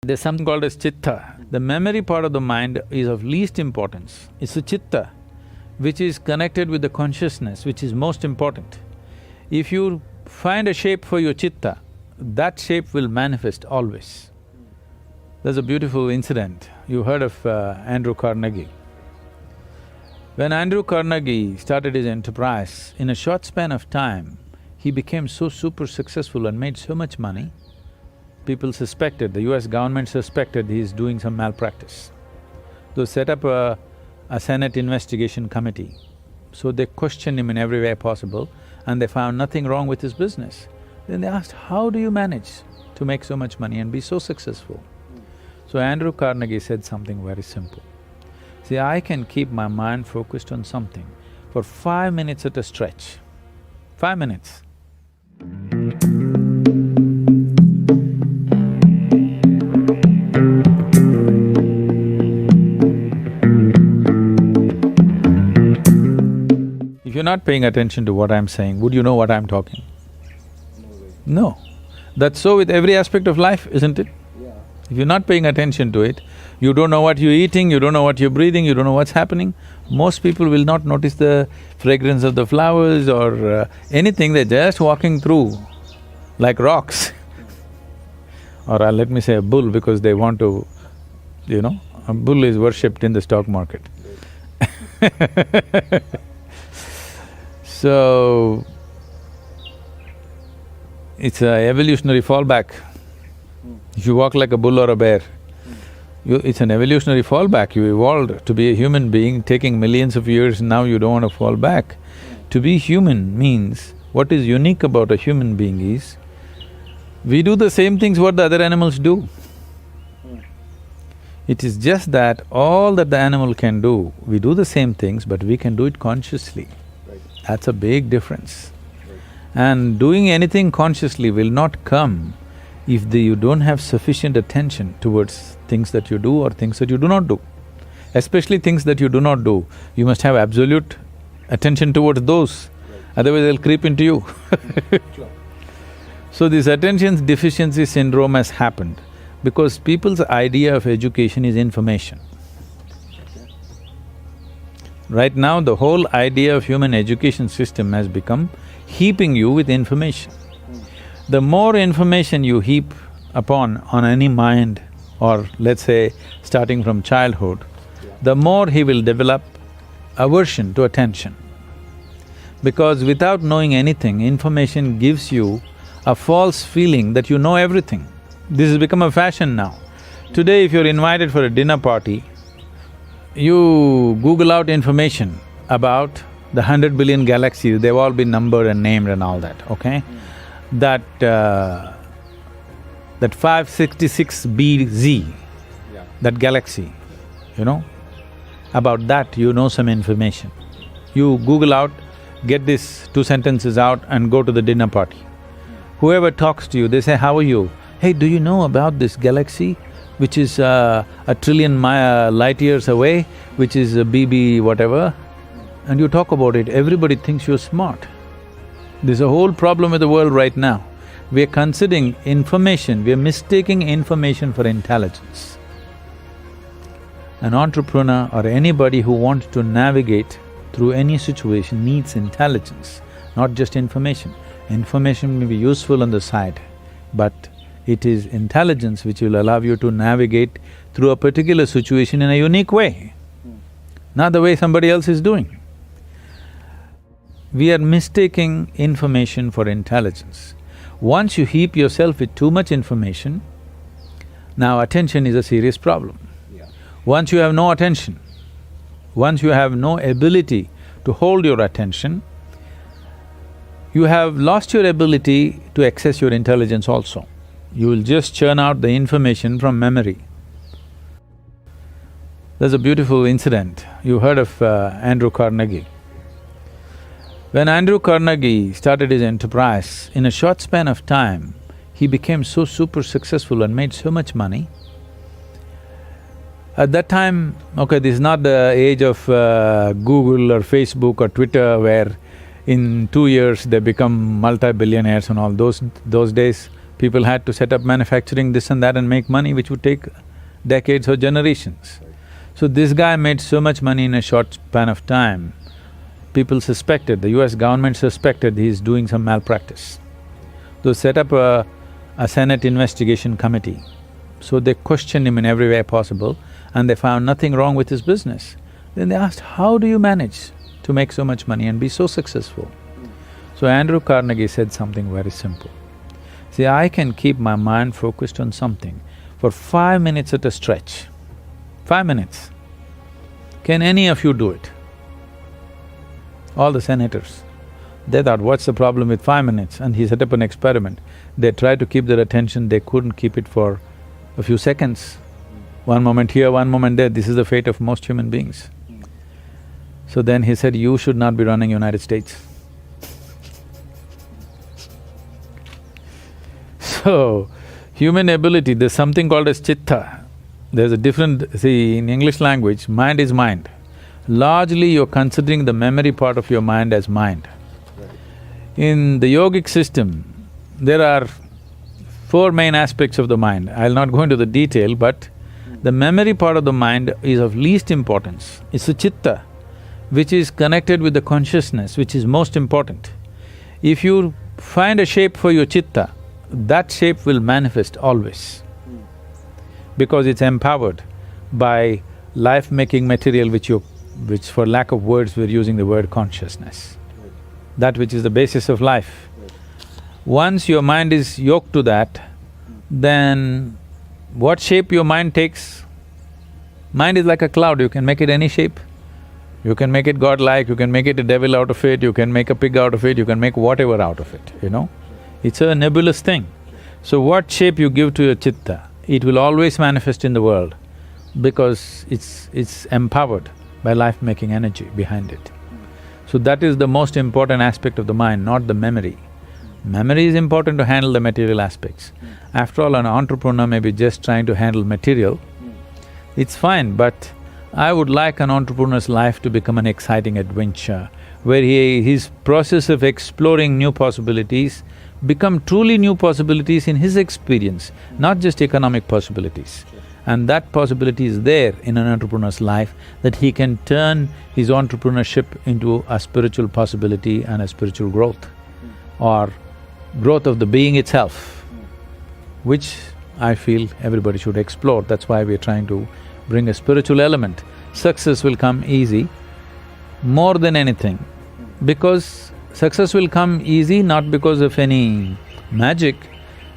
There's something called as chitta. The memory part of the mind is of least importance. It's the chitta which is connected with the consciousness, which is most important. If you find a shape for your chitta, that shape will manifest always. There's a beautiful incident. You heard of Andrew Carnegie. When Andrew Carnegie started his enterprise, in a short span of time, he became so super successful and made so much money, people suspected, the US government suspected he is doing some malpractice. They set up a Senate investigation committee. So they questioned him in every way possible and they found nothing wrong with his business. Then they asked, how do you manage to make so much money and be so successful? So Andrew Carnegie said something very simple. See, I can keep my mind focused on something for 5 minutes at a stretch. 5 minutes. If you're not paying attention to what I'm saying, would you know what I'm talking? No. That's so with every aspect of life, isn't it? Yeah. If you're not paying attention to it, you don't know what you're eating, you don't know what you're breathing, you don't know what's happening. Most people will not notice the fragrance of the flowers or anything, they're just walking through like rocks. Or let me say a bull because they want to, a bull is worshipped in the stock market. So, it's a evolutionary fallback. If you walk like a bull or a bear, it's an evolutionary fallback. You evolved to be a human being, taking millions of years, now you don't want to fall back. To be human means, what is unique about a human being is, we do the same things what the other animals do. It is just that all that the animal can do, we do the same things, but we can do it consciously. That's a big difference. And doing anything consciously will not come if you don't have sufficient attention towards things that you do or things that you do not do. Especially things that you do not do, you must have absolute attention towards those, otherwise they'll creep into you. So this attention deficiency syndrome has happened because people's idea of education is information. Right now, the whole idea of human education system has become heaping you with information. The more information you heap upon on any mind, or let's say starting from childhood, the more he will develop aversion to attention. Because without knowing anything, information gives you a false feeling that you know everything. This has become a fashion now. Today, if you're invited for a dinner party, you Google out information about the 100 billion galaxies, they've all been numbered and named and all that, okay? That 566BZ, that galaxy, about that you know some information. You Google out, get these 2 sentences out and go to the dinner party. Whoever talks to you, they say, how are you? Hey, do you know about this galaxy which is a trillion light years away, which is a BB whatever? And you talk about it, everybody thinks you're smart. There's a whole problem with the world right now. We're considering information, we're mistaking information for intelligence. An entrepreneur or anybody who wants to navigate through any situation needs intelligence, not just information. Information may be useful on the side, but it is intelligence which will allow you to navigate through a particular situation in a unique way, not the way somebody else is doing. We are mistaking information for intelligence. Once you heap yourself with too much information, now attention is a serious problem. Once you have no attention, once you have no ability to hold your attention, you have lost your ability to access your intelligence also. You will just churn out the information from memory. There's a beautiful incident. You heard of Andrew Carnegie. When Andrew Carnegie started his enterprise, in a short span of time, he became so super successful and made so much money. At that time, okay, this is not the age of Google or Facebook or Twitter where in 2 years they become multi-billionaires and all. Those days, People had to set up manufacturing this and that and make money which would take decades or generations. So this guy made so much money in a short span of time, people suspected, the US government suspected he's doing some malpractice. They set up a Senate investigation committee. So they questioned him in every way possible and they found nothing wrong with his business. Then they asked, how do you manage to make so much money and be so successful? So Andrew Carnegie said something very simple. See, I can keep my mind focused on something for 5 minutes at a stretch. 5 minutes. Can any of you do it? All the senators. They thought, what's the problem with 5 minutes? And he set up an experiment. They tried to keep their attention, they couldn't keep it for a few seconds. One moment here, one moment there, this is the fate of most human beings. So then he said, you should not be running United States. So, human ability, there's something called as chitta. There's a different… see, in English language, mind is mind. Largely you're considering the memory part of your mind as mind. In the yogic system, there are 4 main aspects of the mind. I'll not go into the detail, but the memory part of the mind is of least importance. It's the chitta, which is connected with the consciousness, which is most important. If you find a shape for your chitta, that shape will manifest always, because it's empowered by life-making material which for lack of words we're using the word consciousness, that which is the basis of life. Once your mind is yoked to that, then what shape your mind takes, mind is like a cloud, you can make it any shape. You can make it godlike, you can make it a devil out of it, you can make a pig out of it, you can make whatever out of it, you know. It's a nebulous thing. So what shape you give to your chitta, it will always manifest in the world because it's empowered by life-making energy behind it. So that is the most important aspect of the mind, not the memory. Memory is important to handle the material aspects. After all, an entrepreneur may be just trying to handle material, it's fine, but I would like an entrepreneur's life to become an exciting adventure, where his process of exploring new possibilities become truly new possibilities in his experience, not just economic possibilities. And that possibility is there in an entrepreneur's life, that he can turn his entrepreneurship into a spiritual possibility and a spiritual growth, or growth of the being itself, which I feel everybody should explore. That's why we're trying to bring a spiritual element. Success will come easy more than anything, because success will come easy not because of any magic,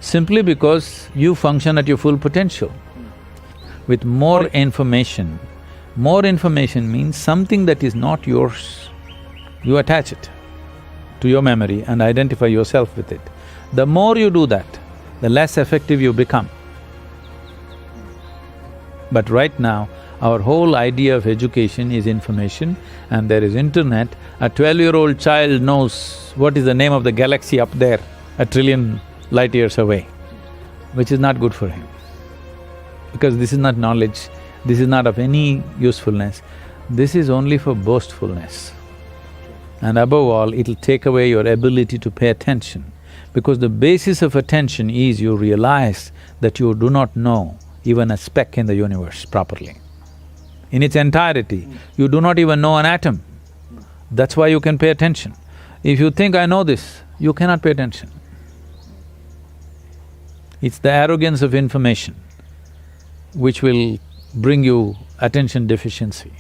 simply because you function at your full potential. With more information means something that is not yours, you attach it to your memory and identify yourself with it. The more you do that, the less effective you become. But right now, our whole idea of education is information, and there is internet. A 12-year-old child knows what is the name of the galaxy up there, a trillion light years away, which is not good for him. Because this is not knowledge, this is not of any usefulness, this is only for boastfulness. And above all, it'll take away your ability to pay attention, because the basis of attention is you realize that you do not know even a speck in the universe properly. In its entirety, you do not even know an atom. That's why you can pay attention. If you think, I know this, you cannot pay attention. It's the arrogance of information which will bring you attention deficiency.